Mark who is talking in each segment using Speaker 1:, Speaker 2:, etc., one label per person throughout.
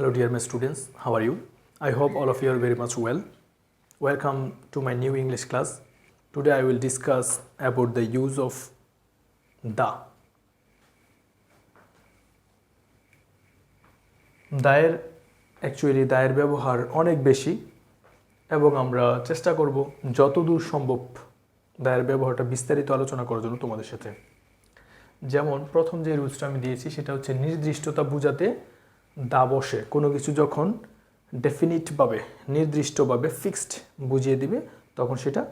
Speaker 1: Hello dear my students, how are you? I hope all of you are very much well. Welcome to my new English class. Today I will discuss about the use of the. দায়ের দায়ের ব্যবহার অনেক বেশি এবং আমরা চেষ্টা করব যতদূর সম্ভব দায়ের ব্যবহারটা বিস্তারিত আলোচনা করার জন্য তোমাদের সাথে। যেমন প্রথম যে রুলসটা আমি দিয়েছি সেটা হচ্ছে নির্দিষ্টতা বোঝাতে দা বসে, কোনো কিছু যখন ডেফিনিটভাবে নির্দিষ্টভাবে ফিক্সড বুঝিয়ে দিবে তখন সেটা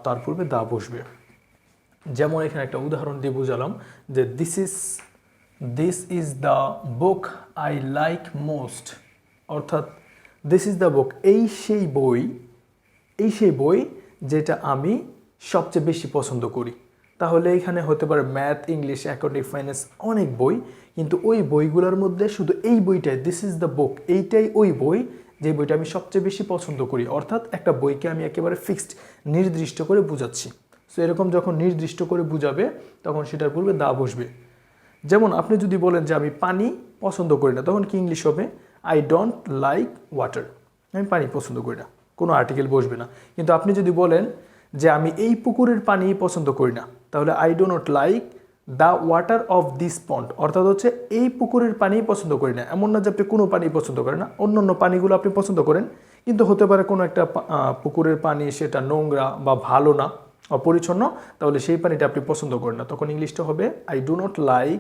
Speaker 1: তার পূর্বে দা বসবে। যেমন এখানে একটা উদাহরণ দিয়ে বুঝালাম যে this is the book I like most, অর্থাৎ দিস ইজ দ্য বুক, এই সেই বই যেটা আমি সবচেয়ে বেশি পছন্দ করি। তাহলে এখানে হতে পারে ম্যাথ, ইংলিশ, অ্যাকাউন্টিং, ফাইন্যান্স, অনেক বই, কিন্তু ওই বইগুলোর মধ্যে শুধু এই বইটাই, দিস ইজ দ্য বুক, এইটাই ওই বই যে বইটা আমি সবচেয়ে বেশি পছন্দ করি। অর্থাৎ একটা বইকে আমি একেবারে ফিক্সড নির্দিষ্ট করে বুঝাচ্ছি। সো এরকম যখন নির্দিষ্ট করে বুঝাবে তখন সেটার পূর্বে দা বসবে। যেমন আপনি যদি বলেন যে আমি পানি পছন্দ করি না, তখন কি ইংলিশ হবে? আই ডোন্ট লাইক ওয়াটার, আমি পানি পছন্দ করি না, কোনো আর্টিকেল বসবে না। কিন্তু আপনি যদি বলেন যে আমি এই পুকুরের পানি পছন্দ করি না, তাহলে I do not like the water of this pond, অর্থাৎ হচ্ছে এই পুকুরের পানি পছন্দ করি না। এমন না যে আপনি কোনো পানি পছন্দ করেন না, অন্য পানিগুলো আপনি পছন্দ করেন, কিন্তু হতে পারে কোনো একটা পুকুরের পানি সেটা নোংরা বা ভালো না, অপরিচ্ছন্ন, তাহলে সেই পানিটা আপনি পছন্দ করেন না। তখন ইংলিশটা হবে I do not like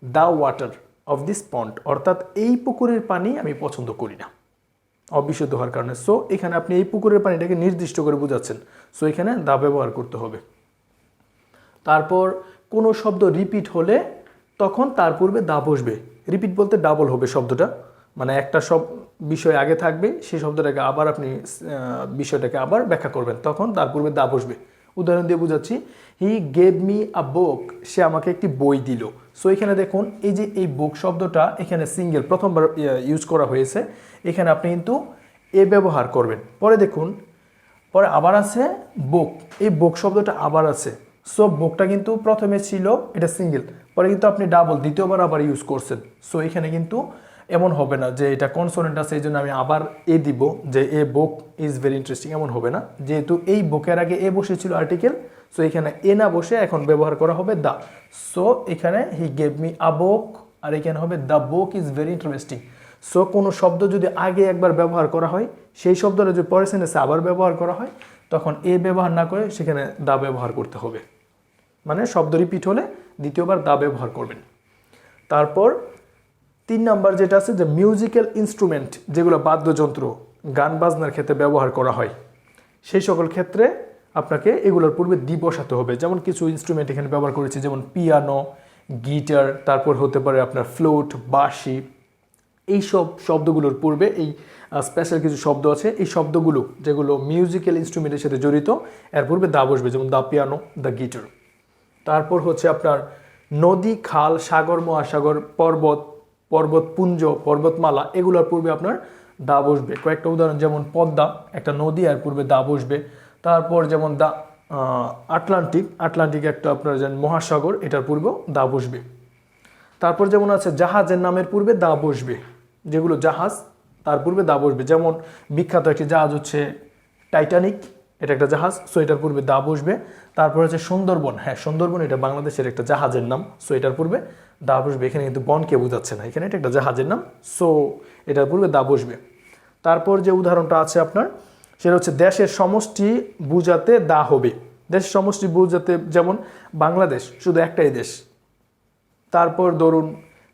Speaker 1: the water of this pond, অর্থাৎ এই পুকুরের পানি আমি পছন্দ করি না, অবিশুদ্ধ হওয়ার কারণে। সো এখানে আপনি এই পুকুরের পানিটাকে নির্দিষ্ট করে বোঝাচ্ছেন, সো এখানে দা ব্যবহার করতে হবে। তারপর কোনো শব্দ রিপিট হলে তখন তার পূর্বে দা বসবে। রিপিট বলতে ডাবল হবে শব্দটা, মানে একটা বিষয় আগে থাকবে, সেই শব্দটাকে আবার আপনি বিষয়টাকে আবার ব্যাখ্যা করবেন, তখন তার পূর্বে দা বসবে। উদাহরণ দিয়ে বুঝাচ্ছি, হি গেভ মি আ বুক, সে আমাকে একটি বই দিল। সো এখানে দেখুন এই যে এই বুক শব্দটা এখানে সিঙ্গেল প্রথমবার ইউজ করা হয়েছে, এখানে আপনি কিন্তু এ ব্যবহার করবেন। পরে দেখুন পরে আবার আছে বুক, এই বুক শব্দটা আবার আছে। সো বুকটা কিন্তু প্রথমে ছিল এটা সিঙ্গেল, পরে কিন্তু আপনি ডাবল দ্বিতীয়বার আবার ইউজ করছেন। সো এখানে কিন্তু এমন হবে না যে এটা কনসোনেন্ট আছে এই জন্য আমি আবার এ দিব যে এ বুক ইজ ভেরি ইন্টারেস্টিং, এমন হবে না। যেহেতু এই বুকের আগে এ বসেছিল আর্টিকেল, সো এখানে এ না বসে এখন ব্যবহার করা হবে দা। সো এখানে হি গেভ মি আ বুক, আর এখানে হবে the book is very interesting. So কোনো শব্দ যদি আগে একবার ব্যবহার করা হয়, সেই শব্দটা যদি পরের সেন্টেন্সে আবার ব্যবহার করা হয়, তখন এ ব্যবহার না করে সেখানে দা ব্যবহার করতে হবে। মানে শব্দ রিপিট হলে দ্বিতীয়বার দা ব্যবহার করবেন। তারপর 3 নাম্বার যেটা আছে যে মিউজিক্যাল ইনস্ট্রুমেন্ট, যেগুলো বাদ্যযন্ত্র গান বাজনার ক্ষেত্রে ব্যবহার করা হয়, সেই সকল ক্ষেত্রে আপনাকে এগুলোর পূর্বে দি বসাতে হবে। যেমন কিছু ইনস্ট্রুমেন্ট এখানে ব্যবহার করেছি, যেমন পিয়ানো, গিটার, তারপর হতে পারে আপনার ফ্লুট, বাঁশি, এই সব শব্দগুলোর পূর্বে এই স্পেশাল কিছু শব্দ আছে, এই শব্দগুলো যেগুলো মিউজিক্যাল ইনস্ট্রুমেন্টের সাথে জড়িত, এর পূর্বে দা বসবে, যেমন দ্য পিয়ানো, দ্য গিটার। তারপর হচ্ছে আপনার নদী, খাল, সাগর, মহাসাগর, পর্বতপুঞ্জ, পর্বতমালা, এগুলোর পূর্বে আপনার দা বসবে। কয়েকটা উদাহরণ, যেমন পদ্মা একটা নদী, এর পূর্বে দা বসবে। তারপর যেমন দা আটলান্টিক একটা আপনার যেন মহাসাগর, এটার পূর্বেও দা বসবে। তারপর যেমন আছে জাহাজের নামের পূর্বে দা বসবে, যেগুলো জাহাজ তার পূর্বে দা বসবে। যেমন বিখ্যাত একটি জাহাজ হচ্ছে টাইটানিক, এটা একটা জাহাজ, সো এটার পূর্বে দা বসবে। তারপর হচ্ছে সুন্দরবন, হ্যাঁ সুন্দরবন এটা বাংলাদেশের একটা জাহাজের নাম, সো এটার পূর্বে দা বসবে। এখানে কিন্তু বনকে বোঝাচ্ছে না, এখানে এটা একটা জাহাজের নাম, সো এটার পূর্বে দা বসবে। তারপর যে উদাহরণটা আছে আপনার, সেটা হচ্ছে দেশের সমষ্টি বুঝাতে দা হবে। দেশের সমষ্টি বুঝাতে, যেমন বাংলাদেশ শুধু একটাই দেশ, তারপর ধরুন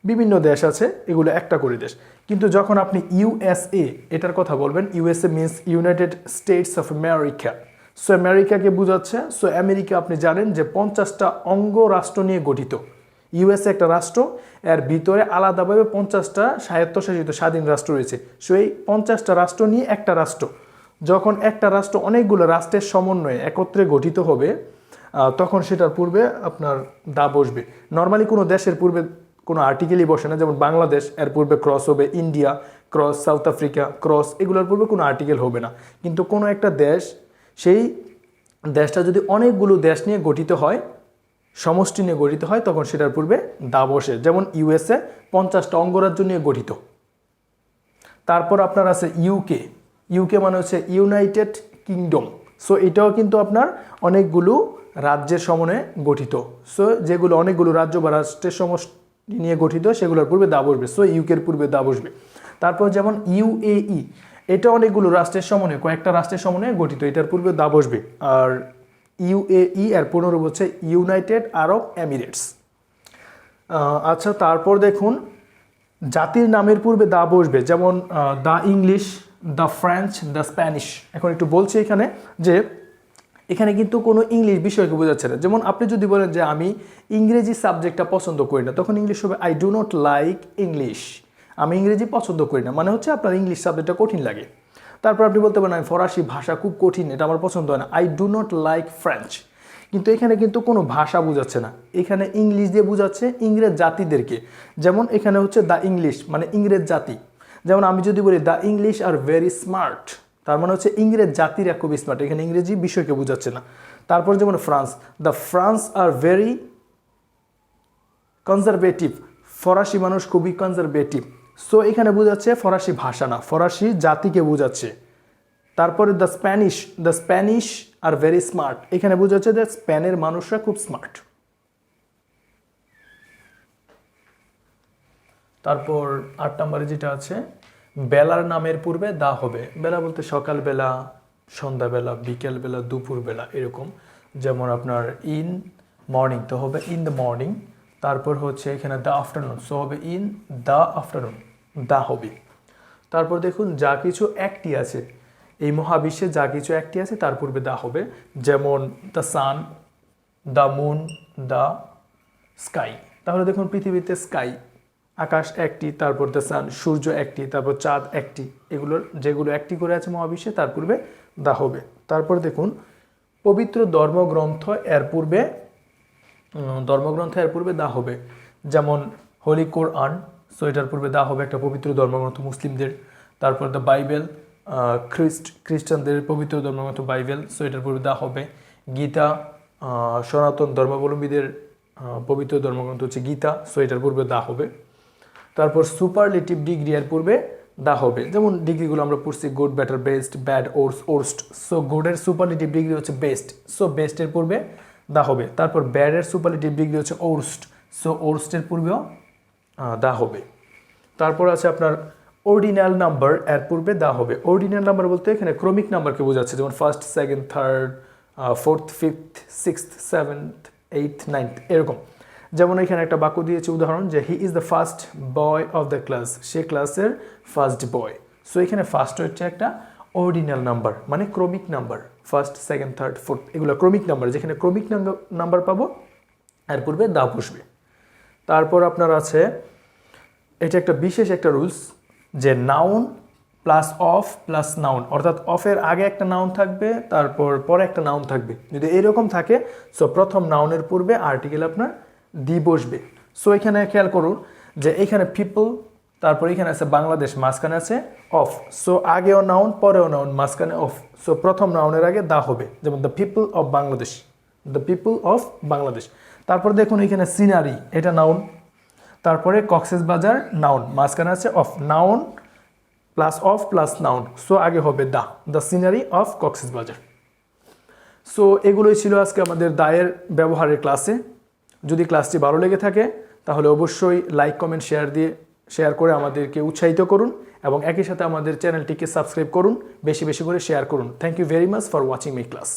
Speaker 1: বিভিন্ন দেশ আছে, এগুলো একটা করে দেশ। কিন্তু যখন আপনি ইউএসএ এটার কথা বলবেন, USA means United states of America, so আমেরিকাকে বোঝাচ্ছে। সো আমেরিকা আপনি জানেন যে 50টা অঙ্গ রাষ্ট্র নিয়ে গঠিত। ইউএসএ একটা রাষ্ট্র, এর ভিতরে আলাদাভাবে 50টা স্বায়ত্তশাসিত স্বাধীন রাষ্ট্র রয়েছে। সো এই 50টা রাষ্ট্র নিয়ে একটা রাষ্ট্র, যখন একটা রাষ্ট্র অনেকগুলো রাষ্ট্রের সমন্বয়ে একত্রে গঠিত হবে, তখন সেটার পূর্বে আপনার দা বসবে। নর্মালি কোনো দেশের পূর্বে কোনো আর্টিকেলই বসে না, যেমন বাংলাদেশ এর পূর্বে ক্রস হবে, India cross, south Africa cross, এগুলোর পূর্বে কোনো আর্টিকেল হবে না। কিন্তু কোনো একটা দেশ, সেই দেশটা যদি অনেকগুলো দেশ নিয়ে গঠিত হয়, সমষ্টি নিয়ে গঠিত হয়, তখন সেটার পূর্বে দা বসে। যেমন ইউএসএ 50টা অঙ্গরাজ্য নিয়ে গঠিত, তারপর আপনার আছে ইউকে, ইউকে মানে হচ্ছে ইউনাইটেড কিংডম। সো এটাও কিন্তু আপনার অনেকগুলো রাজ্যের সমন্বয়ে গঠিত। সো যেগুলো অনেকগুলো রাজ্য বা রাষ্ট্রের সমষ্টি নিয়ে গঠিত সেগুলোর পূর্বে দা বসবে। সো ইউকের পূর্বে দা বসবে। তারপর যেমন ইউএই, এটা অনেকগুলো রাষ্ট্রের সমন্বয়ে, কয়েকটা রাষ্ট্রের সমন্বয়ে গঠিত, এটার পূর্বে দা বসবে। আর ইউএই এর পুনরূপ হচ্ছে ইউনাইটেড আরব এমিরেটস। আচ্ছা, তারপর দেখুন জাতির নামের পূর্বে দা বসবে, যেমন the English, the French, the Spanish. এখন একটু বলছি এখানে যে এখানে কিন্তু কোনো ইংলিশ বিষয়কে বোঝাচ্ছে না। যেমন আপনি যদি বলেন যে আমি ইংরেজি সাবজেক্টটা পছন্দ করি না, তখন ইংলিশ হবে I do not like English. আমি ইংরেজি পছন্দ করি না মানে হচ্ছে আপনার ইংলিশ সাবজেক্টটা কঠিন লাগে। তারপর আপনি বলতে পারেন আমি ফরাসি ভাষা খুব কঠিন, এটা আমার পছন্দ হয় না, I do not like French. কিন্তু এখানে কিন্তু কোনো ভাষা বোঝাচ্ছে না, এখানে ইংলিশ দিয়ে বোঝাচ্ছে ইংরেজ জাতিদেরকে। যেমন এখানে হচ্ছে দ্য ইংলিশ মানে ইংরেজ জাতি। যেমন আমি যদি বলি the English are very smart, তার মানে হচ্ছে ইংরেজ জাতিরা খুব স্মার্ট, এখানে ইংরেজি বিষয়কে বোঝাচ্ছে না। তারপর যেমন France, the France are very conservative, ফরাসি মানুষ খুবই কনজারভেটিভ। সো এখানে বোঝাচ্ছে ফরাসি ভাষা না, ফরাসি জাতিকে বোঝাচ্ছে। তারপরে the Spanish are very smart, এখানে বোঝাচ্ছে যে স্পেনের মানুষরা খুব স্মার্ট। তারপর 8 নম্বরে যেটা আছে বেলার নামের পূর্বে দা হবে। বেলা বলতে সকালবেলা, সন্ধ্যাবেলা, বিকেলবেলা, দুপুরবেলা এরকম। যেমন আপনার ইন মর্নিং তো হবে ইন দ্য মর্নিং। তারপর হচ্ছে এখানে দ্য আফটারনুন, সো হবে ইন দ্য আফটারনুন, দা হবে। তারপর দেখুন যা কিছু একটি আছে, এই মহাবিশ্বে যা কিছু একটি আছে তার পূর্বে দা হবে। যেমন the sun, the moon, the sky. তাহলে দেখুন পৃথিবীতে স্কাই আকাশ একটি, তারপর দ্য সান সূর্য একটি, তারপর চাঁদ একটি, এগুলোর যেগুলো একটি করে আছে মহাবিশ্বে তার পূর্বে দা হবে। তারপর দেখুন পবিত্র ধর্মগ্রন্থ এর পূর্বে দা হবে। যেমন হোলি কোরআন, সো এটার পূর্বে দা হবে, একটা পবিত্র ধর্মগ্রন্থ মুসলিমদের। তারপর দ্য বাইবেল, খ্রিস্টানদের পবিত্র ধর্মগ্রন্থ বাইবেল, সো এটার পূর্বে দা হবে। গীতা, সনাতন ধর্মাবলম্বীদের পবিত্র ধর্মগ্রন্থ হচ্ছে গীতা, সো এটার পূর্বে দা হবে। তারপর সুপারলেটিভ ডিগ্রি এর পূর্বে দা হবে। যেমন ডিগ্রিগুলো আমরা পড়ছি good, better, best, bad, worst. So গুডের সুপারলেটিভ ডিগ্রি হচ্ছে বেস্ট, সো বেস্টের পূর্বে দা হবে। তারপর ব্যাডের সুপারলেটিভ ডিগ্রি হচ্ছে ওর্স্ট, সো ওর্স্টের পূর্বেও দা হবে। তারপর আছে আপনার অর্ডিনাল নাম্বার এর পূর্বে দা হবে। অর্ডিনাল নাম্বার বলতে এখানে ক্রমিক নাম্বারকে বোঝাচ্ছে, যেমন first, second, third, fourth, fifth, sixth, seventh, eighth, ninth এরকম। যেমন এখানে একটা বাক্য দিয়েছে উদাহরণ যে he is the first boy of the class, সে ক্লাসের ফার্স্ট বয়। সো এখানে ফার্স্ট হচ্ছে একটা অর্ডিনাল নাম্বার মানে ক্রমিক number, first, second, third, fourth এগুলো ক্রমিক নাম্বার। যেখানে ক্রমিক নাম্বার পাবো এর পূর্বে দা বসবে। তারপর আপনার আছে এটা একটা বিশেষ একটা রুলস যে noun plus of plus noun, অর্থাৎ অফের আগে একটা নাউন থাকবে, তারপর পরে একটা নাউন থাকবে। যদি এরকম থাকে সো প্রথম নাউনের পূর্বে আর্টিকেল আপনার দি বসবে। সো এখানে খেয়াল করুন যে এখানে পিপল, তারপর এখানে আছে বাংলাদেশ, মাঝখানে আছে অফ। সো আগেও নাউন পরেও নাউন, মাঝখানে অফ। সো প্রথম নাউনের আগে দা হবে, যেমন the people of Bangladesh, the people of Bangladesh. তারপর দেখুন এখানে সিনারি, এটা নাউন, তারপরে কক্সবাজার নাউন, মাঝখানে আছে of, noun plus of plus noun, so আগে হবে the scenery of Cox's Bazar. So এগুলোই ছিল আজকে আমাদের দায়ের ব্যবহারের ক্লাসে। যদি ক্লাসটি ভালো লেগে থাকে তাহলে অবশ্যই লাইক, কমেন্ট, শেয়ার করে আমাদেরকে উৎসাহিত করুন এবং একই সাথে আমাদের চ্যানেলটিকে সাবস্ক্রাইব করুন, বেশি বেশি করে শেয়ার করুন। Thank you very much for watching my class.